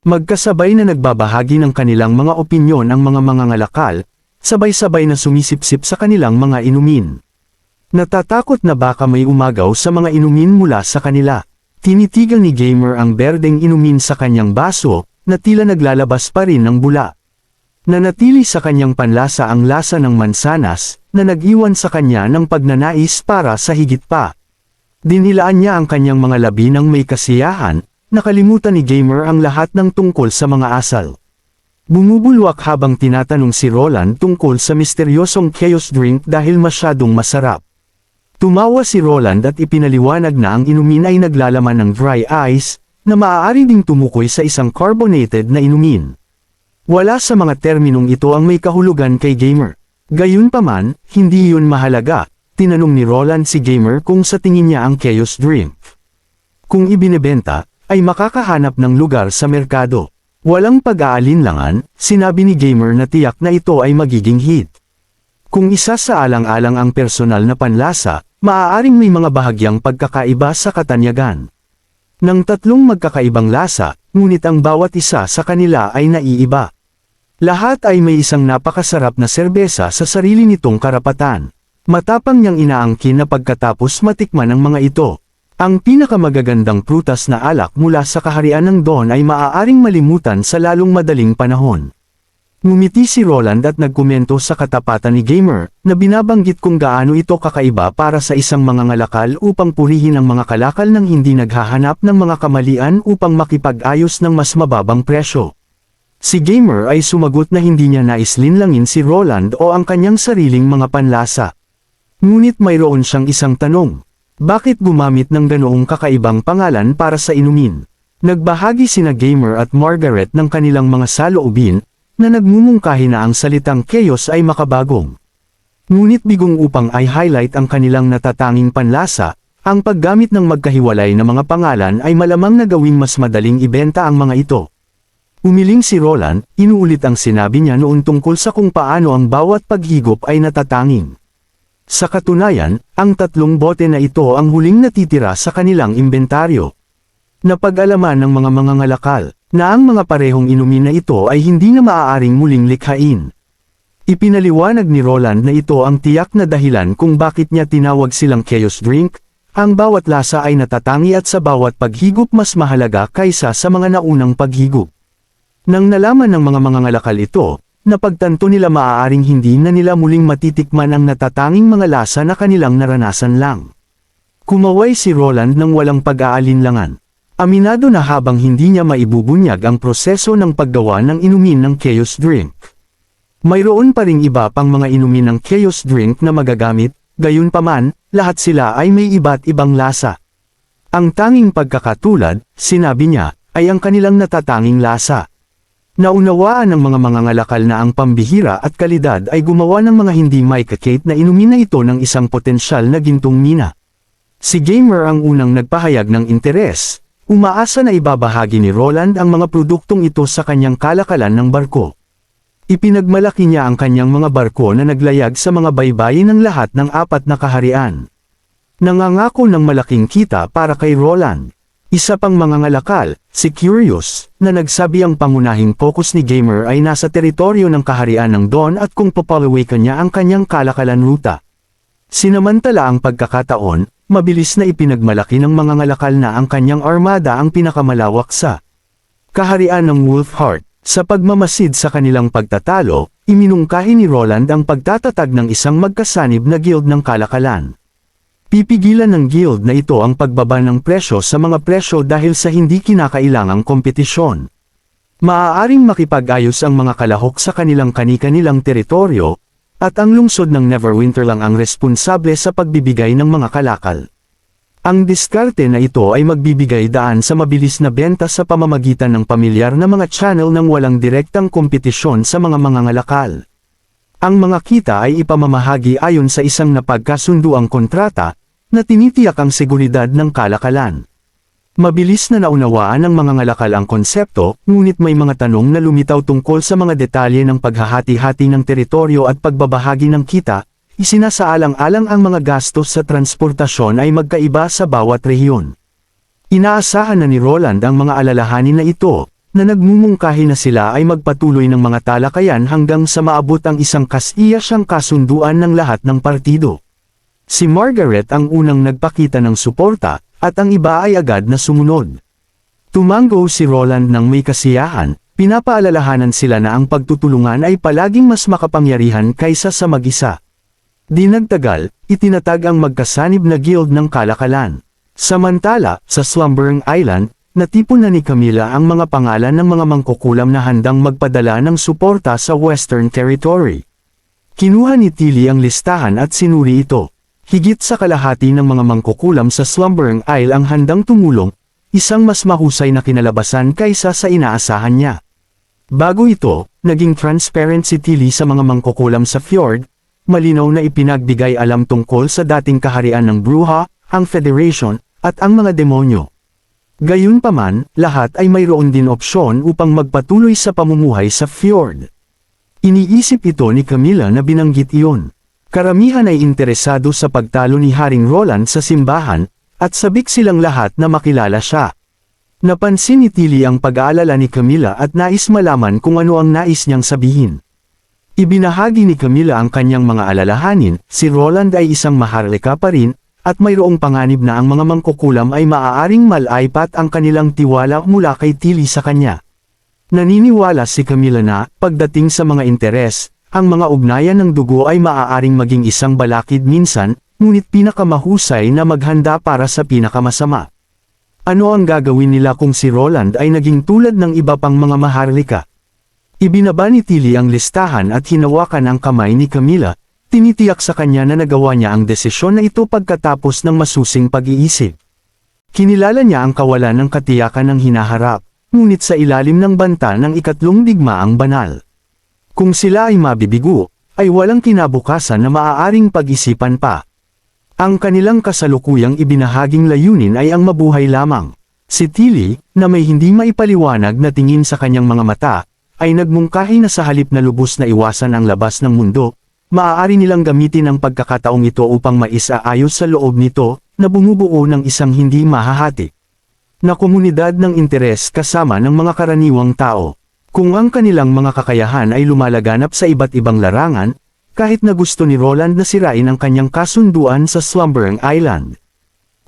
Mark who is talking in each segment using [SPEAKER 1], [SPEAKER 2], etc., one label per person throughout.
[SPEAKER 1] Magkasabay na nagbabahagi ng kanilang mga opinyon ang mga mangangalakal, sabay-sabay na sumisipsip sa kanilang mga inumin. Natatakot na baka may umagaw sa mga inumin mula sa kanila. Tinitigil ni Gamer ang berdeng inumin sa kanyang baso, na tila naglalabas pa rin ng bula. Nanatili sa kanyang panlasa ang lasa ng mansanas, na nag-iwan sa kanya ng pagnanais para sa higit pa. Dinilaan niya ang kanyang mga labi ng may kasiyahan, nakalimutan ni Gamer ang lahat ng tungkol sa mga asal. Bumubulwak habang tinatanong si Roland tungkol sa misteryosong chaos drink dahil masyadong masarap. Tumawa si Roland at ipinaliwanag na ang inumin ay naglalaman ng dry ice, na maaari ding tumukoy sa isang carbonated na inumin. Wala sa mga terminong ito ang may kahulugan kay Gamer. Gayunpaman, hindi yun mahalaga. Tinanong ni Roland si Gamer kung sa tingin niya ang chaos drink. Kung ibinebenta, ay makakahanap ng lugar sa merkado. Walang pag-aalinlangan, sinabi ni Gamer na tiyak na ito ay magiging hit. Kung isa sa alang-alang ang personal na panlasa, maaaring may mga bahagyang pagkakaiba sa katanyagan. Ng tatlong magkakaibang lasa, ngunit ang bawat isa sa kanila ay naiiba. Lahat ay may isang napakasarap na serbesa sa sarili nitong karapatan. Matapang niyang inaangkin na pagkatapos matikman ang mga ito. Ang pinakamagagandang prutas na alak mula sa kaharian ng Dawn ay maaaring malimutan sa lalong madaling panahon. Ngumiti si Roland at nagkomento sa katapatan ni Gamer, na binabanggit kung gaano ito kakaiba para sa isang mangangalakal upang purihin ang mga kalakal nang hindi naghahanap ng mga kamalian upang makipag-ayos ng mas mababang presyo. Si Gamer ay sumagot na hindi niya naislinlangin si Roland o ang kanyang sariling mga panlasa. Ngunit mayroon siyang isang tanong. Bakit gumamit ng ganoong kakaibang pangalan para sa inumin? Nagbahagi sina Gamer at Margaret ng kanilang mga saloobin, na nagmumungkahi na ang salitang chaos ay makabagong. Ngunit bigong upang i-highlight ang kanilang natatanging panlasa, ang paggamit ng magkahiwalay na mga pangalan ay malamang na gawing mas madaling ibenta ang mga ito. Umiling si Roland, inuulit ang sinabi niya noon tungkol sa kung paano ang bawat paghigop ay natatanging. Sa katunayan, ang tatlong bote na ito ang huling natitira sa kanilang imbentaryo. Napag-alaman ng mga mangangalakal, na ang mga parehong inumin na ito ay hindi na maaaring muling likhain. Ipinaliwanag ni Roland na ito ang tiyak na dahilan kung bakit niya tinawag silang chaos drink, ang bawat lasa ay natatangi at sa bawat paghigop mas mahalaga kaysa sa mga naunang paghigop. Nang nalaman ng mga mangangalakal ito, napagtanto nila maaaring hindi na nila muling matitikman ang natatanging mga lasa na kanilang naranasan lang. Kumaway si Roland ng walang pag-aalinlangan. Aminado na habang hindi niya maibubunyag ang proseso ng paggawa ng inumin ng chaos drink. Mayroon pa ring iba pang mga inumin ng chaos drink na magagamit, gayunpaman, lahat sila ay may iba't ibang lasa. Ang tanging pagkakatulad, sinabi niya, ay ang kanilang natatanging lasa. Naunawaan ng mga mangangalakal na ang pambihira at kalidad ay gumawa ng mga hindi maikakate na inumin na ito ng isang potensyal na gintong mina. Si Gamer ang unang nagpahayag ng interes. Umaasa na ibabahagi ni Roland ang mga produktong ito sa kanyang kalakalan ng barko. Ipinagmalaki niya ang kanyang mga barko na naglayag sa mga baybayin ng lahat ng 4 na kaharian. Nangangako ng malaking kita para kay Roland. Isa pang mangangalakal, si Curious, na nagsabi ang pangunahing focus ni Gamer ay nasa teritoryo ng kaharian ng Dawn at kung papalawakan niya ang kanyang kalakalan ruta. Sinamantala ang pagkakataon, mabilis na ipinagmalaki ng mangangalakal na ang kanyang armada ang pinakamalawak sa kaharian ng Wolfheart. Sa pagmamasid sa kanilang pagtatalo, iminungkahi ni Roland ang pagtatatag ng isang magkasanib na guild ng kalakalan. Pipigilan ng guild na ito ang pagbaba ng presyo sa mga presyo dahil sa hindi kinakailangang kompetisyon. Maaaring makipag-ayos ang mga kalahok sa kanilang kani-kanilang teritoryo, at ang lungsod ng Neverwinter lang ang responsable sa pagbibigay ng mga kalakal. Ang diskarte na ito ay magbibigay daan sa mabilis na benta sa pamamagitan ng pamilyar na mga channel ng walang direktang kompetisyon sa mga mangangalakal. Ang mga kita ay ipamamahagi ayon sa isang napagkasunduang kontrata, na tinitiyak ang seguridad ng kalakalan. Mabilis na naunawaan ng mga ngalakal ang konsepto, ngunit may mga tanong na lumitaw tungkol sa mga detalye ng paghahati-hati ng teritoryo at pagbabahagi ng kita. Isinasaalang-alang ang mga gastos sa transportasyon ay magkaiba sa bawat rehiyon. Inaasahan na ni Roland ang mga alalahanin na ito, na nagmumungkahi na sila ay magpatuloy ng mga talakayan hanggang sa maabot ang isang kasiyang kasunduan ng lahat ng partido. Si Margaret ang unang nagpakita ng suporta, at ang iba ay agad na sumunod. Tumango si Roland ng may kasiyahan, pinapaalalahanan sila na ang pagtutulungan ay palaging mas makapangyarihan kaysa sa mag-isa. Di nagtagal, itinatag ang magkasanib na guild ng kalakalan. Samantala, sa Slumbering Island, natipon na ni Camilla ang mga pangalan ng mga mangkukulam na handang magpadala ng suporta sa Western Territory. Kinuha ni Tilly ang listahan at sinuri ito. Higit sa kalahati ng mga mangkukulam sa Slumbering Isle ang handang tumulong, isang mas mahusay na kinalabasan kaysa sa inaasahan niya. Bago ito, naging transparent si Tilly sa mga mangkukulam sa fjord, malinaw na ipinagbigay alam tungkol sa dating kaharian ng Bruja, ang Federation, at ang mga demonyo. Gayunpaman, lahat ay mayroon din opsyon upang magpatuloy sa pamumuhay sa fjord. Iniisip ito ni Camilla na binanggit iyon. Karamihan ay interesado sa pagtalo ni Haring Roland sa simbahan, at sabik silang lahat na makilala siya. Napansin ni Tilly ang pag-aalala ni Camilla at nais malaman kung ano ang nais niyang sabihin. Ibinahagi ni Camilla ang kanyang mga alalahanin, si Roland ay isang maharlika pa rin, at mayroong panganib na ang mga mangkukulam ay maaaring malaipat ang kanilang tiwala mula kay Tilly sa kanya. Naniniwala si Camilla na, pagdating sa mga interes, ang mga ugnayan ng dugo ay maaaring maging isang balakid minsan, ngunit pinakamahusay na maghanda para sa pinakamasama. Ano ang gagawin nila kung si Roland ay naging tulad ng iba pang mga maharlika? Ibinaba ni Tilly ang listahan at hinawakan ang kamay ni Camilla. Tinitiyak sa kanya na nagawa niya ang desisyon na ito pagkatapos ng masusing pag-iisip. Kinilala niya ang kawalan ng katiyakan ng hinaharap, ngunit sa ilalim ng banta ng ikatlong digmaang banal. Kung sila ay mabibigo, ay walang kinabukasan na maaaring pag-isipan pa. Ang kanilang kasalukuyang ibinahaging layunin ay ang mabuhay lamang. Si Tilly, na may hindi maipaliwanag na tingin sa kanyang mga mata, ay nagmungkahi na sa halip na lubos na iwasan ang labas ng mundo, maaari nilang gamitin ang pagkakataong ito upang maisaayos sa loob nito, na bumubuo ng isang hindi mahahati na komunidad ng interes kasama ng mga karaniwang tao. Kung ang kanilang mga kakayahan ay lumalaganap sa iba't ibang larangan, kahit na gusto ni Roland na sirain ang kanyang kasunduan sa Slumbering Island,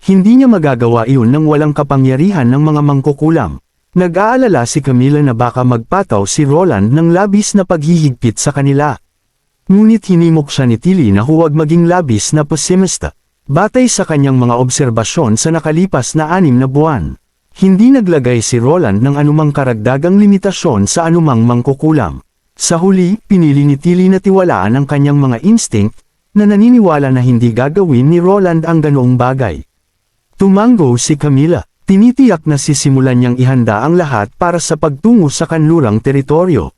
[SPEAKER 1] hindi niya magagawa iyon nang walang kapangyarihan ng mga mangkukulam. Nag-aalala si Camilla na baka magpataw si Roland ng labis na paghihigpit sa kanila. Ngunit hinimok siya ni Tilly na huwag maging labis na pesimista. Batay sa kanyang mga obserbasyon sa nakalipas na 6 na buwan, hindi naglagay si Roland ng anumang karagdagang limitasyon sa anumang mangkukulam. Sa huli, pinili ni Tilly na tiwalaan ang kanyang mga instinct, na naniniwala na hindi gagawin ni Roland ang ganoong bagay. Tumango si Camilla. Tinitiyak na sisimulan niyang ihanda ang lahat para sa pagtungo sa kanlurang teritoryo.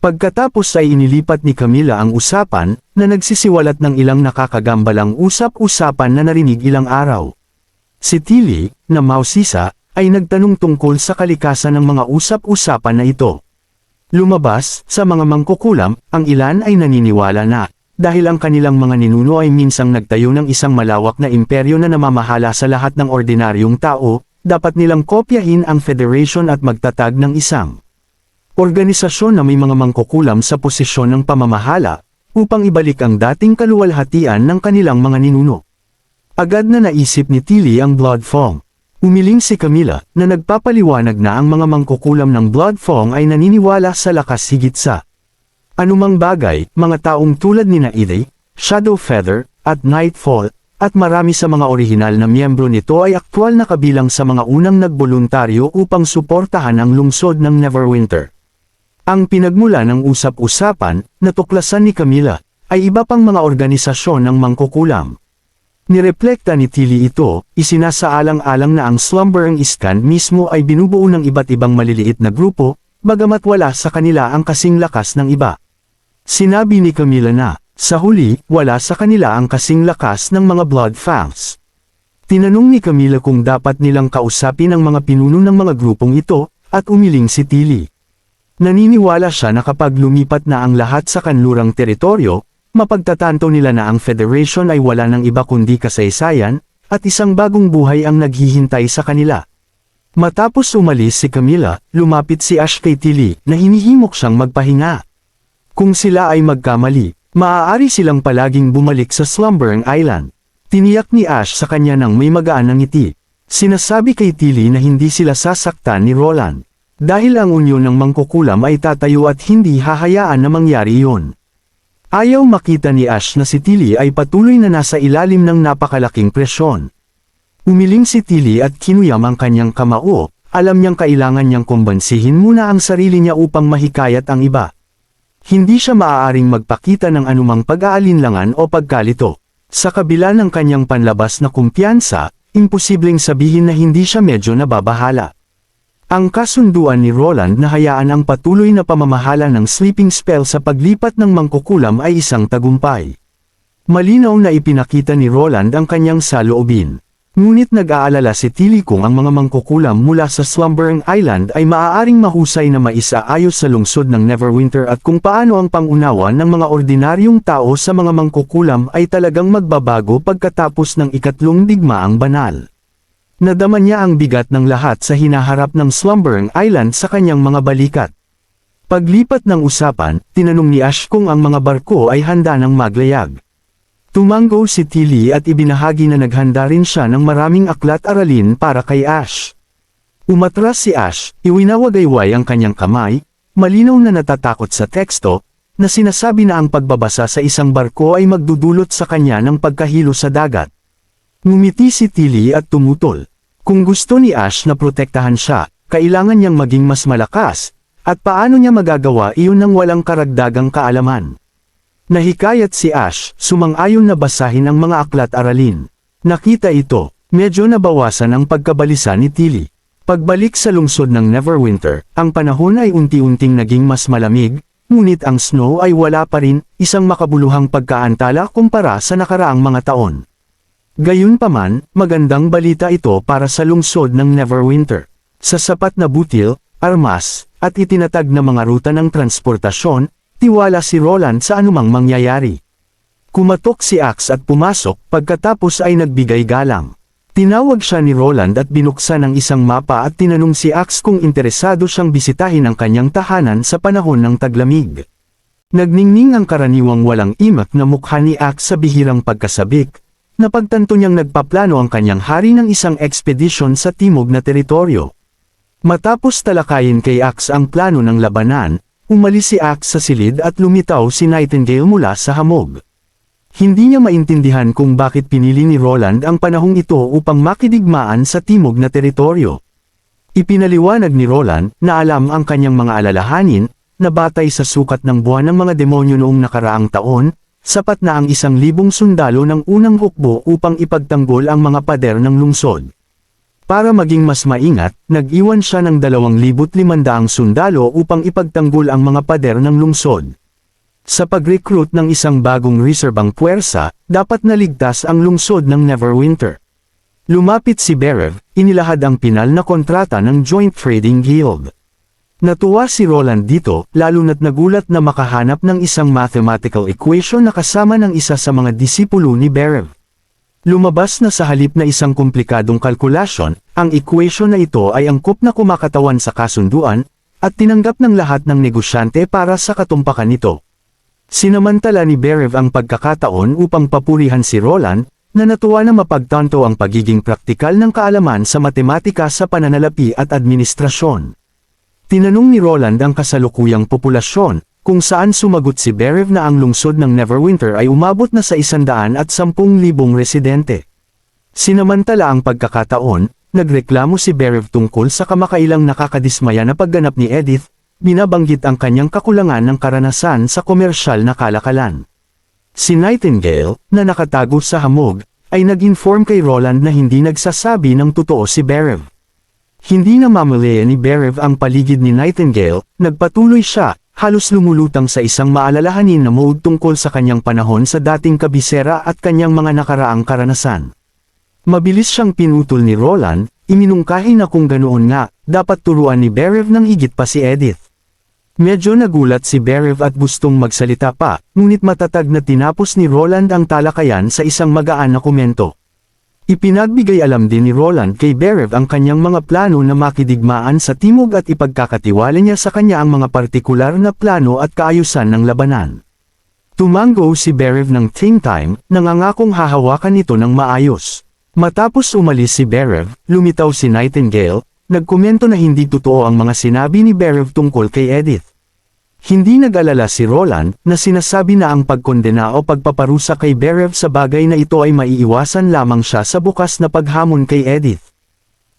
[SPEAKER 1] Pagkatapos ay inilipat ni Camilla ang usapan, na nagsisiwalat ng ilang nakakagambalang usap-usapan na narinig ilang araw. Si Tilly, na mausisa, ay nagtanong tungkol sa kalikasan ng mga usap-usapan na ito. Lumabas, sa mga mangkukulam, ang ilan ay naniniwala na, dahil ang kanilang mga ninuno ay minsang nagtayo ng isang malawak na imperyo na namamahala sa lahat ng ordinaryong tao, dapat nilang kopyahin ang Federation at magtatag ng isang organisasyon na may mga mangkukulam sa posisyon ng pamamahala, upang ibalik ang dating kaluwalhatian ng kanilang mga ninuno. Agad na naisip ni Tilly ang Blood Fong. Umiling si Camilla, na nagpapaliwanag na ang mga mangkukulam ng Blood Fong ay naniniwala sa lakas higit sa anumang bagay. Mga taong tulad ni Naide, Shadowfeather, at Nightfall, at marami sa mga orihinal na miyembro nito ay aktwal na kabilang sa mga unang nagboluntaryo upang suportahan ang lungsod ng Neverwinter. Ang pinagmula ng usap-usapan, natuklasan ni Camilla, ay iba pang mga organisasyon ng mangkukulam. Nireflekta ni Tilly ito, isinasaalang-alang na ang Slumbering Island mismo ay binubuo ng iba't ibang maliliit na grupo, bagamat wala sa kanila ang kasing lakas ng iba. Sinabi ni Camilla na, sa huli, wala sa kanila ang kasing lakas ng mga Blood Fangs. Tinanong ni Camilla kung dapat nilang kausapin ang mga pinuno ng mga grupong ito, at umiling si Tilly. Naniniwala siya na kapag lumipat na ang lahat sa kanlurang teritoryo, mapagtatanto nila na ang Federation ay wala ng iba kundi kasaysayan, at isang bagong buhay ang naghihintay sa kanila. Matapos umalis si Camila, lumapit si Ash kay Tilly na hinihimok siyang magpahinga. Kung sila ay magkamali, maaari silang palaging bumalik sa Slumbering Island. Tiniyak ni Ash sa kanya nang may magaan na ngiti. Sinasabi kay Tilly na hindi sila sasaktan ni Roland. Dahil ang unyon ng mangkukulam ay tatayo at hindi hahayaan na mangyari iyon. Ayaw makita ni Ash na si Tilly ay patuloy na nasa ilalim ng napakalaking presyon. Umiling si Tilly at kinuyam ang kanyang kamao, alam niyang kailangan niyang kumbansihin muna ang sarili niya upang mahikayat ang iba. Hindi siya maaaring magpakita ng anumang pag-aalinlangan o pagkalito. Sa kabila ng kanyang panlabas na kumpiyansa, imposibleng sabihin na hindi siya medyo nababahala. Ang kasunduan ni Roland na hayaan ang patuloy na pamamahala ng sleeping spell sa paglipat ng mangkukulam ay isang tagumpay. Malinaw na ipinakita ni Roland ang kanyang saloobin. Ngunit nag-aalala si Tilly kung ang mga mangkukulam mula sa Slumbering Island ay maaaring mahusay na maisaayos sa lungsod ng Neverwinter at kung paano ang pangunawa ng mga ordinaryong tao sa mga mangkukulam ay talagang magbabago pagkatapos ng ikatlong digmaang banal. Nadama niya ang bigat ng lahat sa hinaharap ng Slumbering Island sa kanyang mga balikat. Paglipat ng usapan, tinanong ni Ash kung ang mga barko ay handa ng maglayag. Tumango si Tilly at ibinahagi na naghanda rin siya ng maraming aklat-aralin para kay Ash. Umatras si Ash, iwinawagayway ang kanyang kamay, malinaw na natatakot sa teksto, na sinasabi na ang pagbabasa sa isang barko ay magdudulot sa kanya ng pagkahilo sa dagat. Ngumiti si Tilly at tumutol. Kung gusto ni Ash na protektahan siya, kailangan niyang maging mas malakas, at paano niya magagawa iyon nang walang karagdagang kaalaman. Nahikayat si Ash, sumang-ayon na basahin ang mga aklat-aralin. Nakita ito, medyo nabawasan ang pagkabalisa ni Tilly. Pagbalik sa lungsod ng Neverwinter, ang panahon ay unti-unting naging mas malamig, ngunit ang snow ay wala pa rin, isang makabuluhang pagkaantala kumpara sa nakaraang mga taon. Gayunpaman, magandang balita ito para sa lungsod ng Neverwinter. Sa sapat na butil, armas, at itinatag na mga ruta ng transportasyon, tiwala si Roland sa anumang mangyayari. Kumatok si Axe at pumasok, pagkatapos ay nagbigay galang. Tinawag siya ni Roland at binuksan ang isang mapa at tinanong si Axe kung interesado siyang bisitahin ang kanyang tahanan sa panahon ng taglamig. Nagningning ang karaniwang walang imak na mukha ni Axe sa bihirang pagkasabik. Napagtanto niyang nagpaplano ang kanyang hari ng isang ekspedisyon sa timog na teritoryo. Matapos talakayin kay Axe ang plano ng labanan, umalis si Axe sa silid at lumitaw si Nightingale mula sa hamog. Hindi niya maintindihan kung bakit pinili ni Roland ang panahong ito upang makidigmaan sa timog na teritoryo. Ipinaliwanag ni Roland na alam ang kanyang mga alalahanin, na batay sa sukat ng buwan ng mga demonyo noong nakaraang taon, sapat na ang 1,000 sundalo ng unang hukbo upang ipagtanggol ang mga pader ng lungsod. Para maging mas maingat, nag-iwan siya ng 2,500 sundalo upang ipagtanggol ang mga pader ng lungsod. Sa pag-recruit ng isang bagong reserbang puwersa, dapat naligtas ang lungsod ng Neverwinter. Lumapit si Berev, inilahad ang pinal na kontrata ng Joint Trading Guild. Natuwa si Roland dito, lalo na't nagulat na makahanap ng isang mathematical equation na kasama ng isa sa mga disipulo ni Berev. Lumabas na sa halip na isang komplikadong kalkulasyon, ang equation na ito ay angkop na kumakatawan sa kasunduan, at tinanggap ng lahat ng negosyante para sa katumpakan nito. Sinamantala ni Berev ang pagkakataon upang papurihan si Roland, na natuwa na mapagtanto ang pagiging praktikal ng kaalaman sa matematika sa pananalapi at administrasyon. Tinanong ni Roland ang kasalukuyang populasyon, kung saan sumagot si Berev na ang lungsod ng Neverwinter ay umabot na sa 110,000 residente. Sinamantala ang pagkakataon, nagreklamo si Berev tungkol sa kamakailang nakakadismaya na pagganap ni Edith, binabanggit ang kanyang kakulangan ng karanasan sa komersyal na kalakalan. Si Nightingale, na nakatago sa hamog, ay nag-inform kay Roland na hindi nagsasabi ng totoo si Berev. Hindi na mamalayan ni Berev ang paligid ni Nightingale, nagpatuloy siya, halos lumulutang sa isang maalalahanin na mode tungkol sa kanyang panahon sa dating kabisera at kanyang mga nakaraang karanasan. Mabilis siyang pinutol ni Roland, iminungkahi na kung ganoon nga, dapat turuan ni Berev ng higit pa si Edith. Medyo nagulat si Berev at gustong magsalita pa, ngunit matatag na tinapos ni Roland ang talakayan sa isang magaan na komento. Ipinagbigay alam din ni Roland kay Berev ang kanyang mga plano na makidigmaan sa timog at ipagkakatiwala niya sa kanya ang mga partikular na plano at kaayusan ng labanan. Tumango si Berev ng same time, nangangakong hahawakan ito ng maayos. Matapos umalis si Berev, lumitaw si Nightingale, nagkomento na hindi totoo ang mga sinabi ni Berev tungkol kay Edith. Hindi nag-alala si Roland na sinasabi na ang pagkondena o pagpaparusa kay Berev sa bagay na ito ay maiiwasan lamang siya sa bukas na paghamon kay Edith.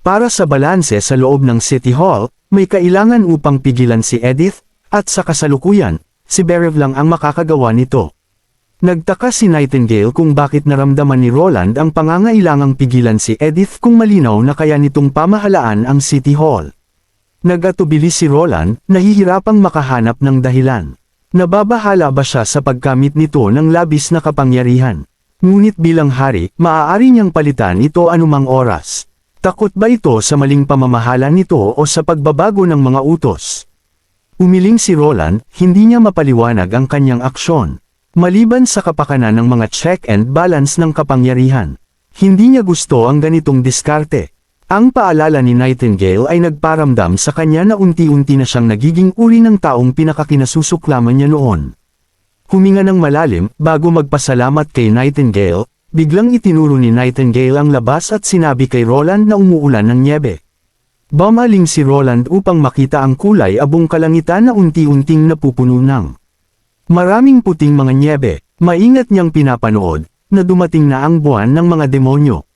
[SPEAKER 1] Para sa balanse sa loob ng City Hall, may kailangan upang pigilan si Edith, at sa kasalukuyan, si Berev lang ang makakagawa nito. Nagtaka si Nightingale kung bakit naramdaman ni Roland ang pangangailangang pigilan si Edith kung malinaw na kaya nitong pamahalaan ang City Hall. Nag-atubili si Roland, nahihirapang makahanap ng dahilan. Nababahala ba siya sa pagkamit nito ng labis na kapangyarihan? Ngunit bilang hari, maaari niyang palitan ito anumang oras. Takot ba ito sa maling pamamahala nito o sa pagbabago ng mga utos? Umiling si Roland, hindi niya mapaliwanag ang kanyang aksyon. Maliban sa kapakanan ng mga check and balance ng kapangyarihan, hindi niya gusto ang ganitong diskarte. Ang paalala ni Nightingale ay nagparamdam sa kanya na unti-unti na siyang nagiging uri ng taong pinakakinasusuklaman niya noon. Huminga ng malalim, bago magpasalamat kay Nightingale, biglang itinuro ni Nightingale ang labas at sinabi kay Roland na umuulan ng nyebe. Bumaling si Roland upang makita ang kulay abong kalangitan na unti-unting napupuno ng maraming puting mga nyebe. Maingat niyang pinapanood, na dumating na ang buwan ng mga demonyo.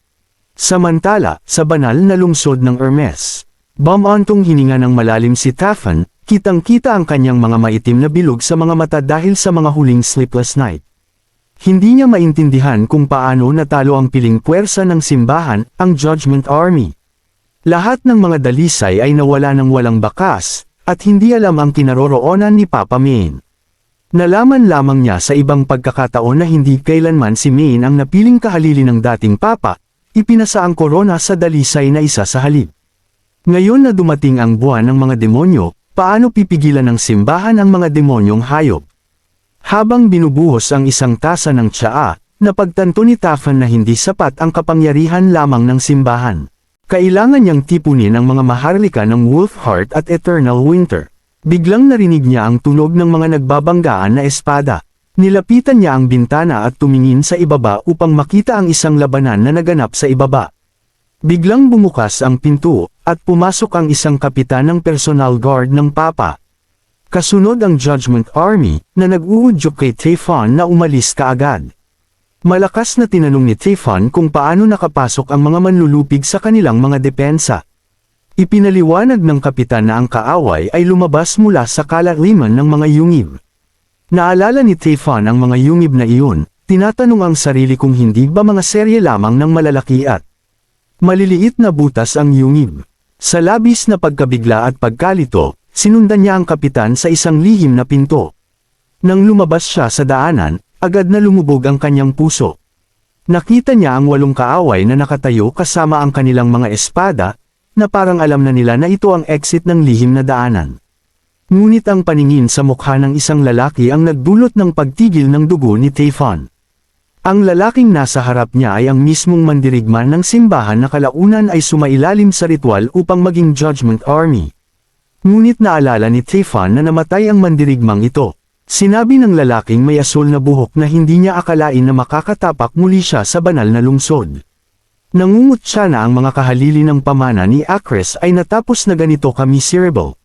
[SPEAKER 1] Samantala, sa banal na lungsod ng Hermes, bumantong hininga ng malalim si Taffan, kitang-kita ang kanyang mga maitim na bilog sa mga mata dahil sa mga huling sleepless night. Hindi niya maintindihan kung paano natalo ang piling puwersa ng simbahan, ang Judgment Army. Lahat ng mga dalisay ay nawala ng walang bakas, at hindi alam ang kinaroroonan ni Papa Maine. Nalaman lamang niya sa ibang pagkakataon na hindi kailanman si Maine ang napiling kahalili ng dating Papa, ipinasa ang korona sa dalisay na isa sa halip. Ngayon na dumating ang buwan ng mga demonyo, paano pipigilan ng simbahan ang mga demonyong hayop? Habang binubuhos ang isang tasa ng tsaa, napagtanto ni Taffan na hindi sapat ang kapangyarihan lamang ng simbahan. Kailangan niyang tipunin ang mga maharlika ng Wolfheart at Eternal Winter. Biglang narinig niya ang tunog ng mga nagbabanggaan na espada. Nilapitan niya ang bintana at tumingin sa ibaba upang makita ang isang labanan na naganap sa ibaba. Biglang bumukas ang pinto, at pumasok ang isang kapitan ng personal guard ng Papa. Kasunod ang Judgment Army, na nag-uudyok kay Taffan na umalis kaagad. Malakas na tinanong ni Taffan kung paano nakapasok ang mga manlulupig sa kanilang mga depensa. Ipinaliwanag ng kapitan na ang kaaway ay lumabas mula sa kalaliman ng mga yungib. Naalala ni Taffan ang mga yungib na iyon, tinatanong ang sarili kung hindi ba mga serye lamang ng malalaki at maliliit na butas ang yungib. Sa labis na pagkabigla at pagkalito, sinundan niya ang kapitan sa isang lihim na pinto. Nang lumabas siya sa daanan, agad na lumubog ang kanyang puso. Nakita niya ang 8 kaaway na nakatayo kasama ang kanilang mga espada, na parang alam na nila na ito ang exit ng lihim na daanan. Ngunit ang paningin sa mukha ng isang lalaki ang nagdulot ng pagtigil ng dugo ni Taffan. Ang lalaking nasa harap niya ay ang mismong mandirigman ng simbahan na kalaunan ay sumailalim sa ritual upang maging Judgment Army. Ngunit naalala ni Taffan na namatay ang mandirigmang ito. Sinabi ng lalaking may asul na buhok na hindi niya akalain na makakatapak muli siya sa banal na lungsod. Nangungutya na ang mga kahalili ng pamana ni Acres ay natapos na ganito ka-miserable.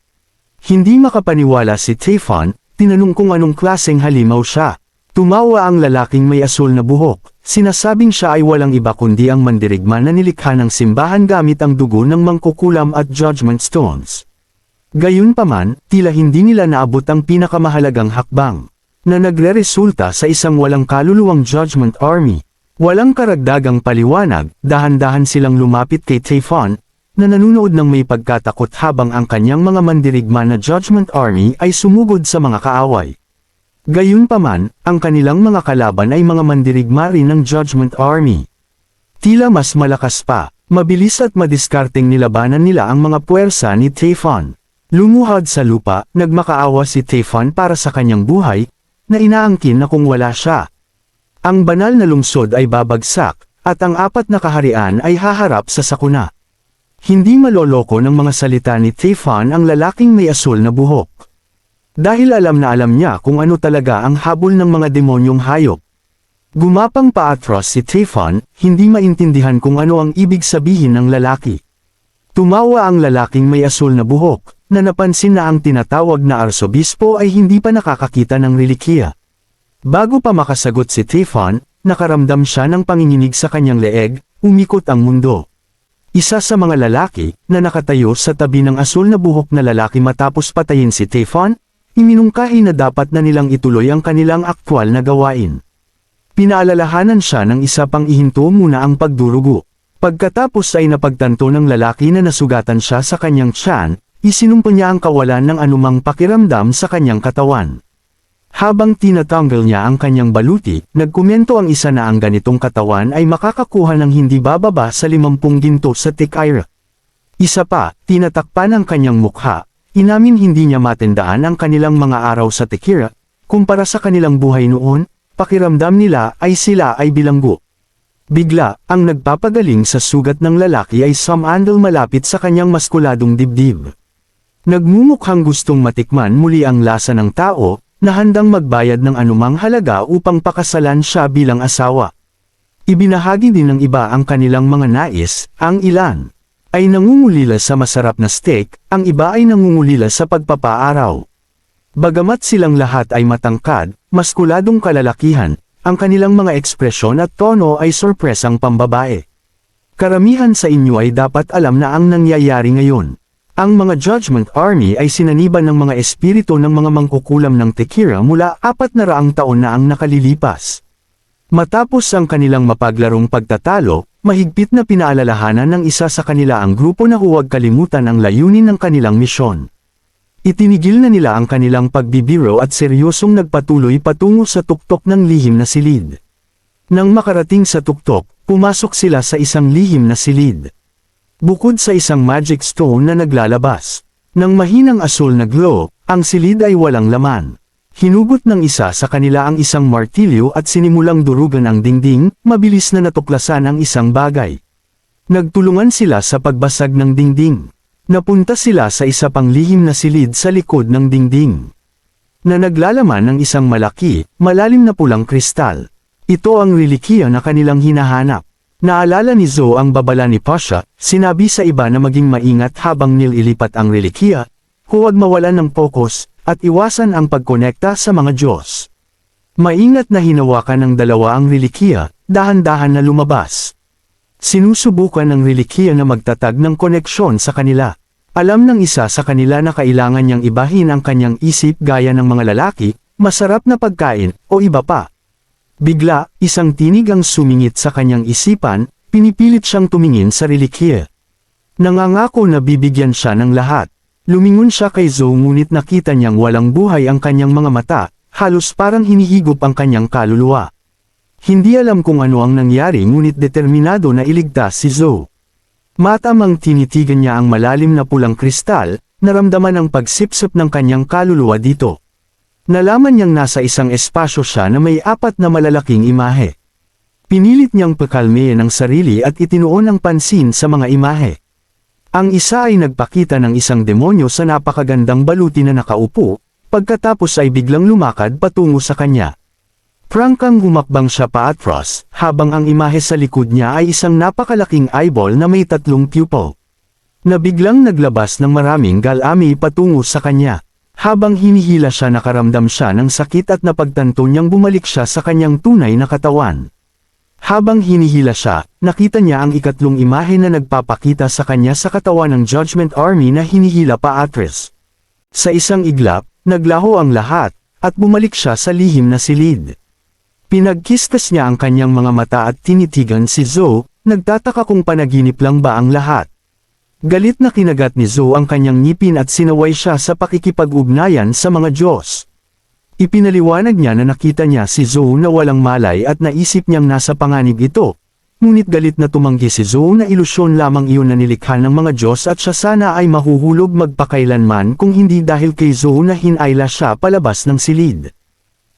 [SPEAKER 1] Hindi makapaniwala si Taffan, tinanong kung anong klaseng halimaw siya. Tumawa ang lalaking may asul na buhok, sinasabing siya ay walang iba kundi ang mandirigma na nilikha ng simbahan gamit ang dugo ng mangkukulam at judgment stones. Gayunpaman, tila hindi nila naabot ang pinakamahalagang hakbang, na nagre-resulta sa isang walang kaluluwang Judgment Army. Walang karagdagang paliwanag, dahan-dahan silang lumapit kay Taffan, na nanunood ng may pagkatakot habang ang kanyang mga mandirigma na Judgment Army ay sumugod sa mga kaaway. Gayunpaman, ang kanilang mga kalaban ay mga mandirigma rin ng Judgment Army. Tila mas malakas pa, mabilis at madiskarteng nilabanan nila ang mga puwersa ni Taffan. Lumuhad sa lupa, nagmakaawa si Taffan para sa kanyang buhay, na inaangkin na kung wala siya, ang banal na lungsod ay babagsak, at ang 4 na kaharian ay haharap sa sakuna. Hindi maloloko ng mga salita ni Typhon ang lalaking may asul na buhok. Dahil alam na alam niya kung ano talaga ang habol ng mga demonyong hayop. Gumapang paatros si Typhon, hindi maintindihan kung ano ang ibig sabihin ng lalaki. Tumawa ang lalaking may asul na buhok, na napansin na ang tinatawag na arsobispo ay hindi pa nakakakita ng relikiya. Bago pa makasagot si Typhon, nakaramdam siya ng panginginig sa kanyang leeg, umikot ang mundo. Isa sa mga lalaki, na nakatayo sa tabi ng asul na buhok na lalaki matapos patayin si Typhon, iminungkahi na dapat na nilang ituloy ang kanilang aktwal na gawain. Pinaalalahanan siya ng isa pang ihinto muna ang pagdurugo. Pagkatapos ay napagtanto ng lalaki na nasugatan siya sa kanyang tiyan, isinumpa niya ang kawalan ng anumang pakiramdam sa kanyang katawan. Habang tinatanggal niya ang kanyang baluti, nagkomento ang isa na ang ganitong katawan ay makakakuha ng hindi bababa sa 50 ginto sa Tikira. Isa pa, tinatakpan ang kanyang mukha, inamin hindi niya matandaan ang kanilang mga araw sa Tikira, kumpara sa kanilang buhay noon, pakiramdam nila ay sila ay bilanggo. Bigla, ang nagpapagaling sa sugat ng lalaki ay sumandal malapit sa kanyang maskuladong dibdib. Nagmumukhang gustong matikman muli ang lasa ng tao, na handang magbayad ng anumang halaga upang pakasalan siya bilang asawa. Ibinahagi din ng iba ang kanilang mga nais, ang ilan ay nangungulila sa masarap na steak, ang iba ay nangungulila sa pagpapaaraw. Bagamat silang lahat ay matangkad, maskuladong kalalakihan, ang kanilang mga ekspresyon at tono ay sorpresang pambabae. Karamihan sa inyo ay dapat alam na ang nangyayari ngayon. Ang mga Judgment Army ay sinaniban ng mga espiritu ng mga mangkukulam ng Tikira mula 400 taon na ang nakalilipas. Matapos ang kanilang mapaglarong pagtatalo, mahigpit na pinaalalahanan ng isa sa kanila ang grupo na huwag kalimutan ang layunin ng kanilang misyon. Itinigil na nila ang kanilang pagbibiro at seryosong nagpatuloy patungo sa tuktok ng lihim na silid. Nang makarating sa tuktok, pumasok sila sa isang lihim na silid. Bukod sa isang magic stone na naglalabas ng mahinang asul na glow, ang silid ay walang laman. Hinugot ng isa sa kanila ang isang martilyo at sinimulang durugan ang dingding, mabilis na natuklasan ang isang bagay. Nagtulungan sila sa pagbasag ng dingding. Napunta sila sa isa pang lihim na silid sa likod ng dingding, na naglalaman ng isang malaki, malalim na pulang kristal. Ito ang relikiya na kanilang hinahanap. Naalala ni Zoe ang babala ni Pasha, sinabi sa iba na maging maingat habang nililipat ang relikiya, huwag mawalan ng pokus, at iwasan ang pagkonekta sa mga Diyos. Maingat na hinawakan ng dalawa ang relikiya, dahan-dahan na lumabas. Sinusubukan ng relikiya na magtatag ng koneksyon sa kanila. Alam ng isa sa kanila na kailangan niyang ibahin ang kanyang isip gaya ng mga lalaki, masarap na pagkain, o iba pa. Bigla, isang tinig ang sumingit sa kanyang isipan, pinipilit siyang tumingin sa relikiya. Nangangako na bibigyan siya ng lahat. Lumingon siya kay Zoe ngunit nakita niyang walang buhay ang kanyang mga mata, halos parang hinihigop ang kanyang kaluluwa. Hindi alam kung ano ang nangyari ngunit determinado na iligtas si Zoe. Matamang tinitigan niya ang malalim na pulang kristal, naramdaman ang pagsipsip ng kanyang kaluluwa dito. Nalaman niyang nasa isang espasyo siya na may 4 na malalaking imahe. Pinilit niyang pakalmehin ang sarili at itinuon ang pansin sa mga imahe. Ang isa ay nagpakita ng isang demonyo sa napakagandang baluti na nakaupo, pagkatapos ay biglang lumakad patungo sa kanya. Prangkang humakbang siya paatras, habang ang imahe sa likod niya ay isang napakalaking eyeball na may 3 pupil. Na biglang naglabas ng maraming galami patungo sa kanya. Habang hinihila siya nakaramdam siya ng sakit at napagtanto niyang bumalik siya sa kanyang tunay na katawan. Habang hinihila siya, nakita niya ang 3 imahe na nagpapakita sa kanya sa katawan ng Judgment Army na hinihila paatras. Sa isang iglap, naglaho ang lahat, at bumalik siya sa lihim na silid. Pinagkistas niya ang kanyang mga mata at tinitigan si Zoe, nagtataka kung panaginip lang ba ang lahat. Galit na kinagat ni Zoe ang kanyang ngipin at sinaway siya sa pakikipag-ugnayan sa mga Diyos. Ipinaliwanag niya na nakita niya si Zoe na walang malay at naisip niyang nasa panganib ito. Ngunit galit na tumanggi si Zoe na ilusyon lamang iyon na nilikha ng mga Diyos at siya sana ay mahuhulog magpakailanman kung hindi dahil kay Zoe na hinayla siya palabas ng silid.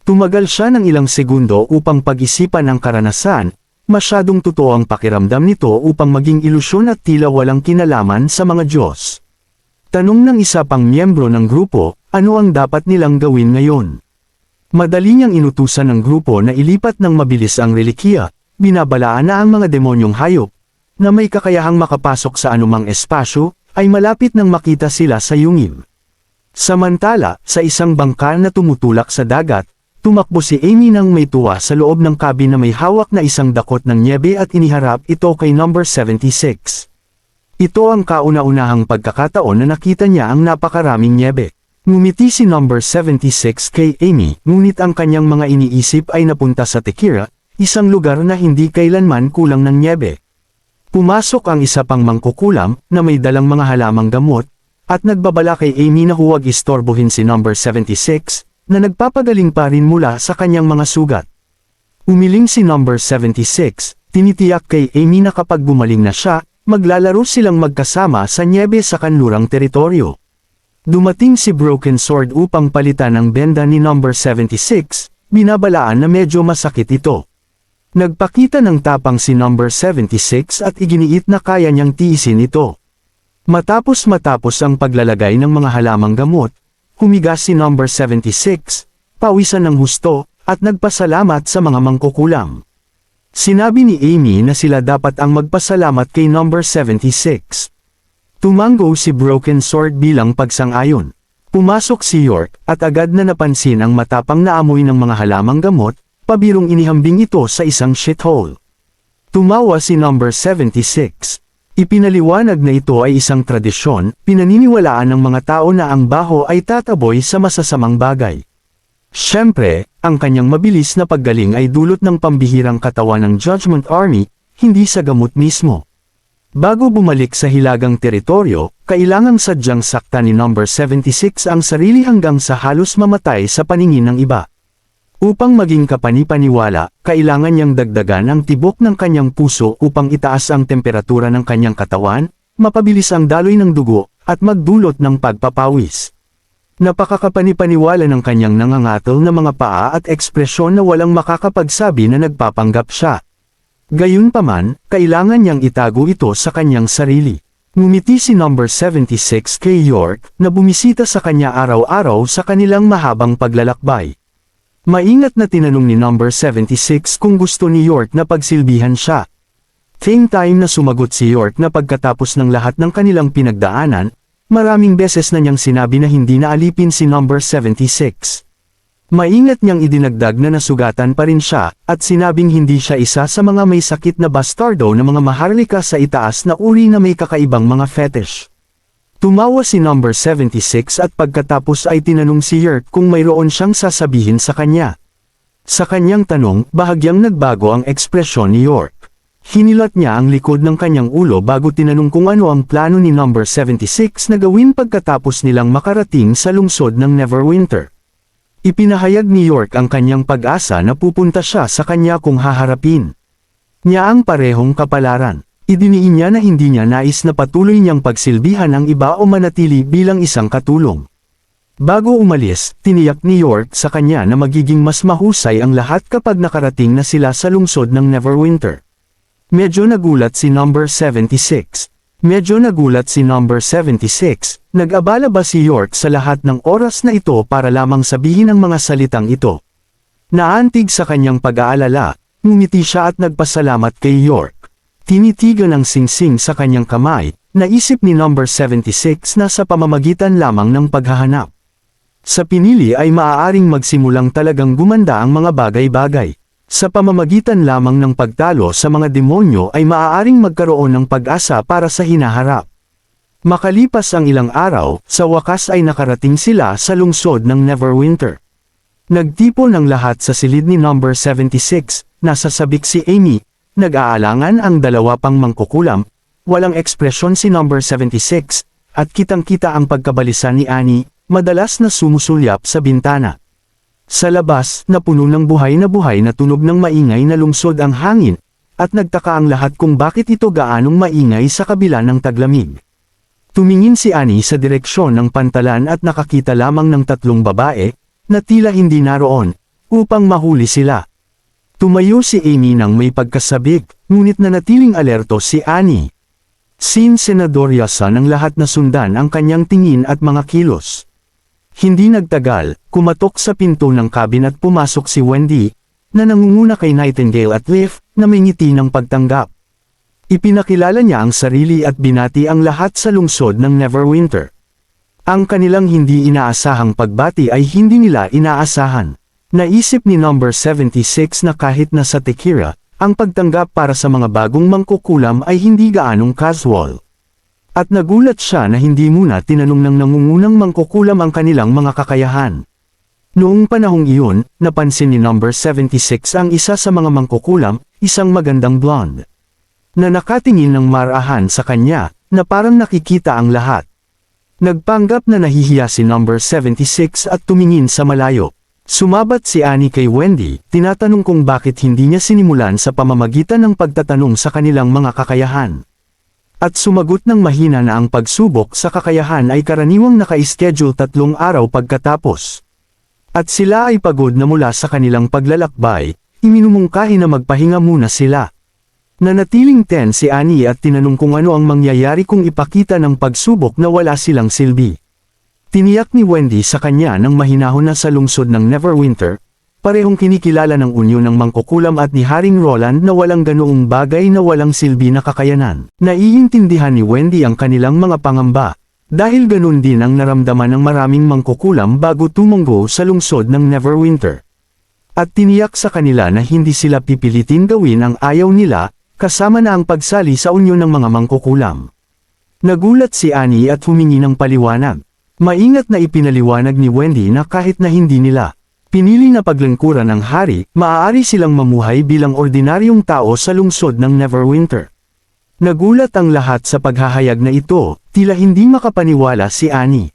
[SPEAKER 1] Tumagal siya ng ilang segundo upang pag-isipan ang karanasan, Masyadong totoo ang pakiramdam nito upang maging ilusyon at tila walang kinalaman sa mga Diyos. Tanong ng isa pang miyembro ng grupo, ano ang dapat nilang gawin ngayon? Madali niyang inutusan ng grupo na ilipat ng mabilis ang relikiya, binabalaan na ang mga demonyong hayop, na may kakayahang makapasok sa anumang espasyo, ay malapit nang makita sila sa yungib. Samantala, sa isang bangka na tumutulak sa dagat, tumakbo si Amy nang may tuwa sa loob ng cabin na may hawak na isang dakot ng nyebe at iniharap ito kay number 76. Ito ang kauna-unahang pagkakataon na nakita niya ang napakaraming nyebe. Ngumiti si number 76 kay Amy, ngunit ang kanyang mga iniisip ay napunta sa Tekira, isang lugar na hindi kailanman kulang ng nyebe. Pumasok ang isa pang mangkukulam, na may dalang mga halamang gamot, at nagbabala kay Amy na huwag istorbohin si number 76, na nagpapagaling pa rin mula sa kanyang mga sugat. Umiling si number 76, tinitiyak kay Amy na kapag bumaling na siya, maglalaro silang magkasama sa nyebe sa kanlurang teritoryo. Dumating si Broken Sword upang palitan ang benda ni number 76, binabalaan na medyo masakit ito. Nagpakita ng tapang si number 76 at iginiit na kaya niyang tiisin ito. Matapos ang paglalagay ng mga halamang gamot, humiga si number 76, pawisan ng husto, at nagpasalamat sa mga mangkukulam. Sinabi ni Amy na sila dapat ang magpasalamat kay number 76. Tumango si Broken Sword bilang pagsang-ayon. Pumasok si York, at agad na napansin ang matapang na amoy ng mga halamang gamot, pabirong inihambing ito sa isang shithole. Tumawa si number 76. Ipinaliwanag na ito ay isang tradisyon, pinaniniwalaan ng mga tao na ang baho ay tataboy sa masasamang bagay. Siyempre, ang kanyang mabilis na paggaling ay dulot ng pambihirang katawan ng Judgment Army, hindi sa gamot mismo. Bago bumalik sa hilagang teritoryo, kailangang sadyang sakta ni number 76 ang sarili hanggang sa halos mamatay sa paningin ng iba. Upang maging kapanipaniwala, kailangan niyang dagdagan ang tibok ng kanyang puso upang itaas ang temperatura ng kanyang katawan, mapabilis ang daloy ng dugo, at magdulot ng pagpapawis. Napakakapanipaniwala ng kanyang nangangatol na mga paa at ekspresyon na walang makakapagsabi na nagpapanggap siya. Gayunpaman, kailangan niyang itago ito sa kanyang sarili. Ngumiti si number 76 kay York, na bumisita sa kanya araw-araw sa kanilang mahabang paglalakbay. Maingat na tinanong ni number 76 kung gusto ni York na pagsilbihan siya. Same time na sumagot si York na pagkatapos ng lahat ng kanilang pinagdaanan, maraming beses na niyang sinabi na hindi na alipin si number 76. Maingat niyang idinagdag na nasugatan pa rin siya, at sinabing hindi siya isa sa mga may sakit na bastardo na mga maharlika sa itaas na uri na may kakaibang mga fetish. Tumawa si number 76 at pagkatapos ay tinanong si York kung mayroon siyang sasabihin sa kanya. Sa kanyang tanong, bahagyang nagbago ang ekspresyon ni York. Hinilat niya ang likod ng kanyang ulo bago tinanong kung ano ang plano ni number 76 na gawin pagkatapos nilang makarating sa lungsod ng Neverwinter. Ipinahayag ni York ang kanyang pag-asa na pupunta siya sa kanya kung haharapin niya ang parehong kapalaran. Idiniin niya na hindi niya nais na patuloy niyang pagsilbihan ang iba o manatili bilang isang katulong. Bago umalis, tiniyak ni York sa kanya na magiging mas mahusay ang lahat kapag nakarating na sila sa lungsod ng Neverwinter. Medyo nagulat si number 76. Nag-abala ba si York sa lahat ng oras na ito para lamang sabihin ang mga salitang ito? Naantig sa kanyang pag-aalala, ngumiti siya at nagpasalamat kay York. Tinitigan ang singsing sa kanyang kamay, naisip ni number 76 na sa pamamagitan lamang ng paghahanap sa pinili ay maaaring magsimulang talagang gumanda ang mga bagay-bagay. Sa pamamagitan lamang ng pagtalo sa mga demonyo ay maaaring magkaroon ng pag-asa para sa hinaharap. Makalipas ang ilang araw, sa wakas ay nakarating sila sa lungsod ng Neverwinter. Nagtipon ang lahat sa silid ni number 76, nasa sabik si Amy. Nag-aalangan ang dalawa pang mangkukulam, walang ekspresyon si number 76, at kitang-kita ang pagkabalisa ni Annie, madalas na sumusulyap sa bintana. Sa labas, napuno ng buhay na tunog ng maingay na lungsod ang hangin, at nagtaka ang lahat kung bakit ito gaanong maingay sa kabila ng taglamig. Tumingin si Annie sa direksyon ng pantalan at nakakita lamang ng tatlong babae, na tila hindi naroon, upang mahuli sila. Tumayo si Amy nang may pagkasabik, ngunit nanatiling alerto si Annie. Senadoryasan ang lahat na sundan ang kanyang tingin at mga kilos. Hindi nagtagal, kumatok sa pinto ng cabin at pumasok si Wendy, na nangunguna kay Nightingale at Leaf, na may ngiti ng pagtanggap. Ipinakilala niya ang sarili at binati ang lahat sa lungsod ng Neverwinter. Ang kanilang hindi inaasahang pagbati ay hindi nila inaasahan. Naisip ni number 76 na kahit nasa Tekira, ang pagtanggap para sa mga bagong mangkukulam ay hindi gaanong casual. At nagulat siya na hindi muna tinanong ng nangungunang mangkukulam ang kanilang mga kakayahan. Noong panahong iyon, napansin ni number 76 ang isa sa mga mangkukulam, isang magandang blonde, na nakatingin ng marahan sa kanya, na parang nakikita ang lahat. Nagpanggap na nahihiya si number 76 at tumingin sa malayo. Sumabat si Annie kay Wendy, tinatanong kung bakit hindi niya sinimulan sa pamamagitan ng pagtatanong sa kanilang mga kakayahan. At sumagot ng mahina na ang pagsubok sa kakayahan ay karaniwang naka-schedule 3 araw pagkatapos. At sila ay pagod na mula sa kanilang paglalakbay, iminumungkahi na magpahinga muna sila. Nanatiling tense si Annie at tinanong kung ano ang mangyayari kung ipakita ng pagsubok na wala silang silbi. Tiniyak ni Wendy sa kanya nang mahinahon na sa lungsod ng Neverwinter, parehong kinikilala ng unyo ng mangkukulam at ni Haring Roland na walang ganoong bagay na walang silbi na kakayanan. Naiintindihan ni Wendy ang kanilang mga pangamba, dahil ganun din ang naramdaman ng maraming mangkukulam bago tumunggo sa lungsod ng Neverwinter. At tiniyak sa kanila na hindi sila pipilitin gawin ang ayaw nila, kasama na ang pagsali sa unyo ng mga mangkukulam. Nagulat si Annie at humingi ng paliwanag. Maingat na ipinaliwanag ni Wendy na kahit na hindi nila pinili na paglingkuran ng hari, maaari silang mamuhay bilang ordinaryong tao sa lungsod ng Neverwinter. Nagulat ang lahat sa paghahayag na ito, tila hindi makapaniwala si Annie.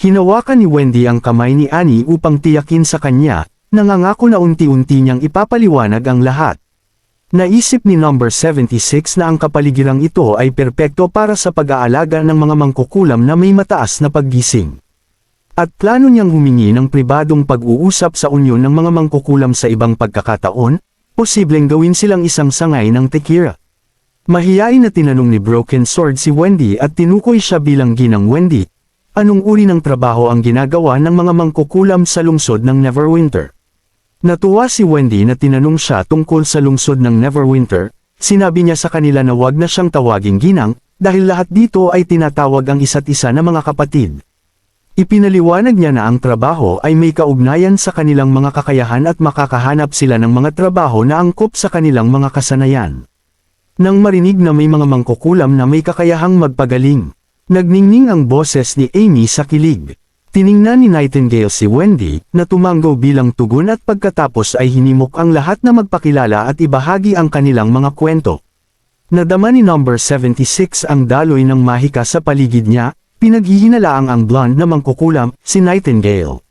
[SPEAKER 1] Hinawakan ni Wendy ang kamay ni Annie upang tiyakin sa kanya, nangangako na unti-unti niyang ipapaliwanag ang lahat. Naisip ni number 76 na ang kapaligirang ito ay perpekto para sa pag-aalaga ng mga mangkukulam na may mataas na paggising. At plano niyang humingi ng pribadong pag-uusap sa unyon ng mga mangkukulam sa ibang pagkakataon, posibleng gawin silang isang sangay ng Tekira. Mahiyain na tinanong ni Broken Sword si Wendy at tinukoy siya bilang ginang Wendy, anong uri ng trabaho ang ginagawa ng mga mangkukulam sa lungsod ng Neverwinter. Natuwa si Wendy na tinanong siya tungkol sa lungsod ng Neverwinter, sinabi niya sa kanila na wag na siyang tawaging ginang, dahil lahat dito ay tinatawag ang isa't isa na mga kapatid. Ipinaliwanag niya na ang trabaho ay may kaugnayan sa kanilang mga kakayahan at makakahanap sila ng mga trabaho na angkop sa kanilang mga kasanayan. Nang marinig na may mga mangkukulam na may kakayahang magpagaling, nagningning ang boses ni Amy sa kilig. Tiningnan ni Nightingale si Wendy, na tumanggo bilang tugon at pagkatapos ay hinimok ang lahat na magpakilala at ibahagi ang kanilang mga kwento. Nadama ni number 76 ang daloy ng mahika sa paligid niya, pinaghihinalaang ang blonde na mangkukulam, si Nightingale.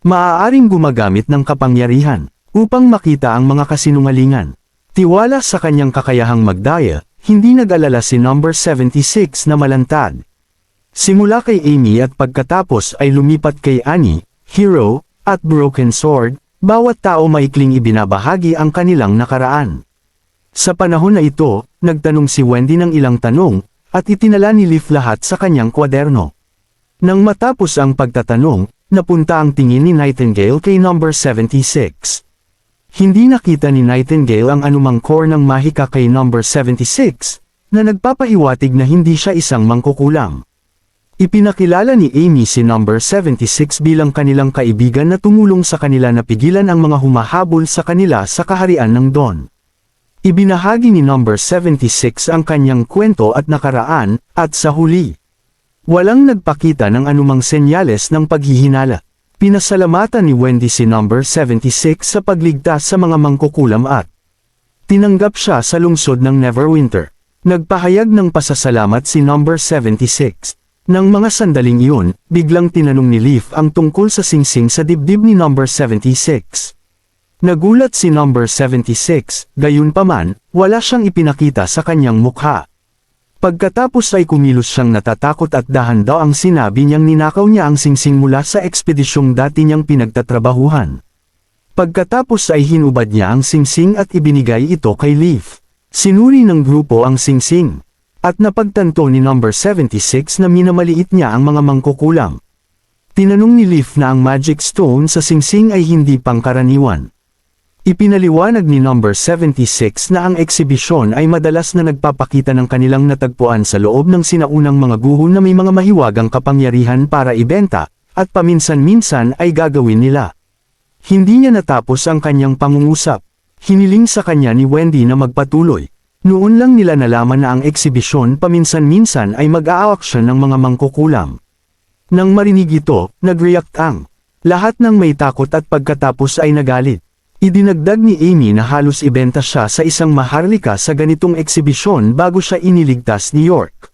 [SPEAKER 1] Maaaring gumagamit ng kapangyarihan, upang makita ang mga kasinungalingan. Tiwala sa kanyang kakayahang magdaya, hindi nag-alala si number 76 na malantad. Simula kay Amy at pagkatapos ay lumipat kay Annie, Hero, at Broken Sword, bawat tao maikling ibinabahagi ang kanilang nakaraan. Sa panahon na ito, nagtanong si Wendy ng ilang tanong, at itinala ni Leaf lahat sa kanyang kwaderno. Nang matapos ang pagtatanong, napunta ang tingin ni Nightingale kay number 76. Hindi nakita ni Nightingale ang anumang core ng mahika kay number 76, na nagpapahiwatig na hindi siya isang mangkukulam. Ipinakilala ni Amy si number 76 bilang kanilang kaibigan na tumulong sa kanila na pigilan ang mga humahabol sa kanila sa kaharian ng Dawn. Ibinahagi ni number 76 ang kanyang kwento at nakaraan, at sa huli, walang nagpakita ng anumang senyales ng paghihinala. Pinasalamatan ni Wendy si number 76 sa pagligtas sa mga mangkukulam at tinanggap siya sa lungsod ng Neverwinter. Nagpahayag ng pasasalamat si number 76. Nang mga sandaling iyon, biglang tinanong ni Leaf ang tungkol sa singsing sa dibdib ni number 76. Nagulat si number 76, gayunpaman, wala siyang ipinakita sa kanyang mukha. Pagkatapos ay kumilos siyang natatakot at dahan-daw ang sinabi niyang ninakaw niya ang singsing mula sa ekspedisyong dati niyang pinagtatrabahuhan. Pagkatapos ay hinubad niya ang singsing at ibinigay ito kay Leaf. Sinuri ng grupo ang singsing. At napagtanto ni number 76 na minamaliit niya ang mga mangkukulam. Tinanong ni Leaf na ang magic stone sa singsing ay hindi pangkaraniwan. Ipinaliwanag ni number 76 na ang eksibisyon ay madalas na nagpapakita ng kanilang natagpuan sa loob ng sinaunang mga guho na may mga mahiwagang kapangyarihan para ibenta, at paminsan-minsan ay gagawin nila. Hindi niya natapos ang kanyang pangungusap. Hiniling sa kanya ni Wendy na magpatuloy. Noon lang nila nalaman na ang eksibisyon paminsan-minsan ay mag-a-auction ng mga mangkukulam. Nang marinig ito, nag-react ang lahat ng may takot at pagkatapos ay nagalit. Idinagdag ni Amy na halos ibenta siya sa isang maharlika sa ganitong eksibisyon bago siya iniligtas ni York.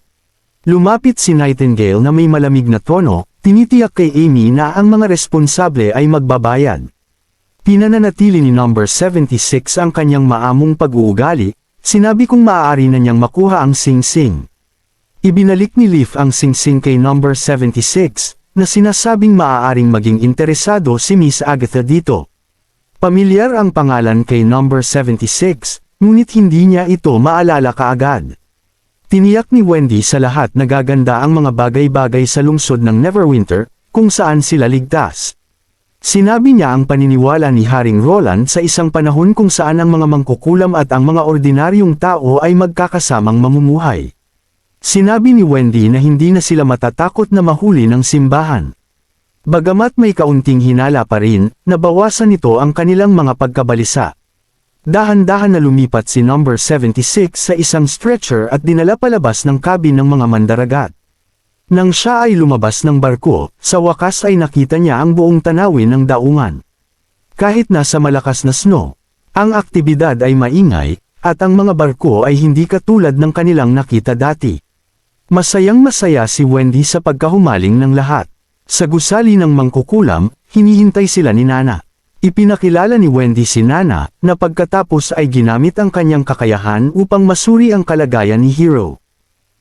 [SPEAKER 1] Lumapit si Nightingale na may malamig na tono, tinitiyak kay Amy na ang mga responsable ay magbabayad. Pinananatili ni number 76 ang kanyang maamong pag-uugali. Sinabi kong maaari na niyang makuha ang singsing. Ibinalik ni Leaf ang singsing kay number 76, na sinasabing maaaring maging interesado si Miss Agatha dito. Pamilyar ang pangalan kay number 76, ngunit hindi niya ito maalala kaagad. Tiniyak ni Wendy sa lahat na gaganda ang mga bagay-bagay sa lungsod ng Neverwinter, kung saan sila ligtas. Sinabi niya ang paniniwala ni Haring Roland sa isang panahon kung saan ang mga mangkukulam at ang mga ordinaryong tao ay magkakasamang mamumuhay. Sinabi ni Wendy na hindi na sila matatakot na mahuli ng simbahan. Bagamat may kaunting hinala pa rin, nabawasan nito ang kanilang mga pagkabalisa. Dahan-dahan na lumipat si number 76 sa isang stretcher at dinala palabas ng cabin ng mga mandaragat. Nang siya ay lumabas ng barko, sa wakas ay nakita niya ang buong tanawin ng daungan. Kahit nasa malakas na snow, ang aktibidad ay maingay, at ang mga barko ay hindi katulad ng kanilang nakita dati. Masayang-masaya si Wendy sa pagkahumaling ng lahat. Sa gusali ng mangkukulam, hinihintay sila ni Nana. Ipinakilala ni Wendy si Nana, na pagkatapos ay ginamit ang kanyang kakayahan upang masuri ang kalagayan ni Hero.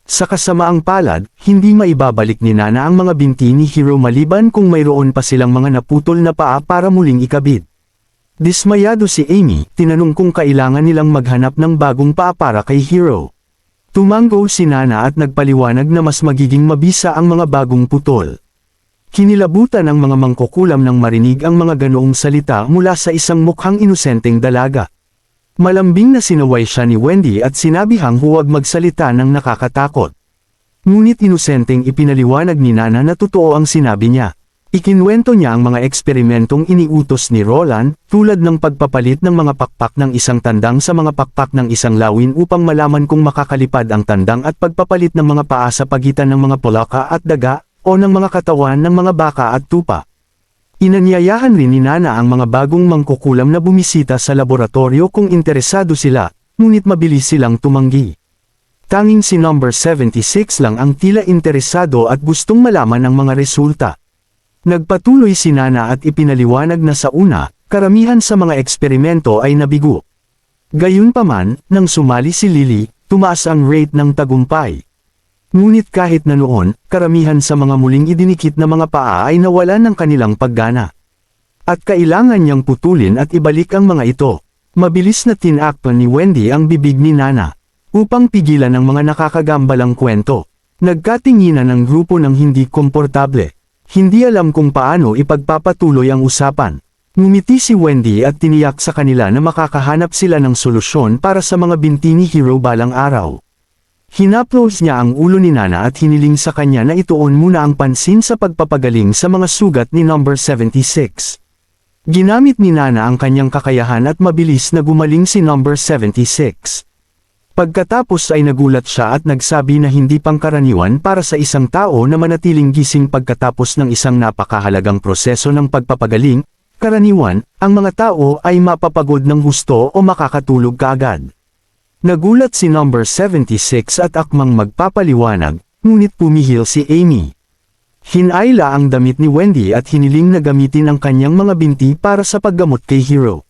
[SPEAKER 1] Sa kasamaang palad, hindi maibabalik ni Nana ang mga binti ni Hero maliban kung mayroon pa silang mga naputol na paa para muling ikabit. Dismayado si Amy, tinanong kung kailangan nilang maghanap ng bagong paa para kay Hero. Tumango si Nana at nagpaliwanag na mas magiging mabisa ang mga bagong putol. Kinilabutan ang mga mangkukulam nang marinig ang mga ganoong salita mula sa isang mukhang inosenteng dalaga. Malambing na sinaway siya ni Wendy at sinabihang huwag magsalita ng nakakatakot. Ngunit inosenteng ipinaliwanag ni Nana na totoo ang sinabi niya. Ikinwento niya ang mga eksperimentong iniutos ni Roland, tulad ng pagpapalit ng mga pakpak ng isang tandang sa mga pakpak ng isang lawin upang malaman kung makakalipad ang tandang at pagpapalit ng mga paa sa pagitan ng mga polaka at daga, o ng mga katawan ng mga baka at tupa. Inanyayahan rin ni Nana ang mga bagong mangkukulam na bumisita sa laboratorio kung interesado sila, ngunit mabilis silang tumanggi. Tanging si number 76 lang ang tila interesado at gustong malaman ang mga resulta. Nagpatuloy si Nana at ipinaliwanag na sa una, karamihan sa mga eksperimento ay nabigo. Gayunpaman, nang sumali si Lily, tumaas ang rate ng tagumpay. Ngunit kahit na noon, karamihan sa mga muling idinikit na mga paa ay nawalan ng kanilang paggana. At kailangan niyang putulin at ibalik ang mga ito. Mabilis na tinakpan ni Wendy ang bibig ni Nana, upang pigilan ang mga nakakagambalang kwento. Nagkatinginan ang grupo ng hindi komportable. Hindi alam kung paano ipagpapatuloy ang usapan. Ngumiti si Wendy at tiniyak sa kanila na makakahanap sila ng solusyon para sa mga binti ni Hero balang araw. Hinaplos niya ang ulo ni Nana at hiniling sa kanya na ituon muna ang pansin sa pagpapagaling sa mga sugat ni number 76. Ginamit ni Nana ang kanyang kakayahan at mabilis na gumaling si number 76. Pagkatapos ay nagulat siya at nagsabi na hindi pangkaraniwan para sa isang tao na manatiling gising pagkatapos ng isang napakahalagang proseso ng pagpapagaling. Karaniwan, ang mga tao ay mapapagod ng husto o makakatulog kaagad. Nagulat si number 76 at akmang magpapaliwanag, ngunit pumihil si Amy. Hinayla ang damit ni Wendy at hiniling na gamitin ang kanyang mga binti para sa paggamot kay Hero.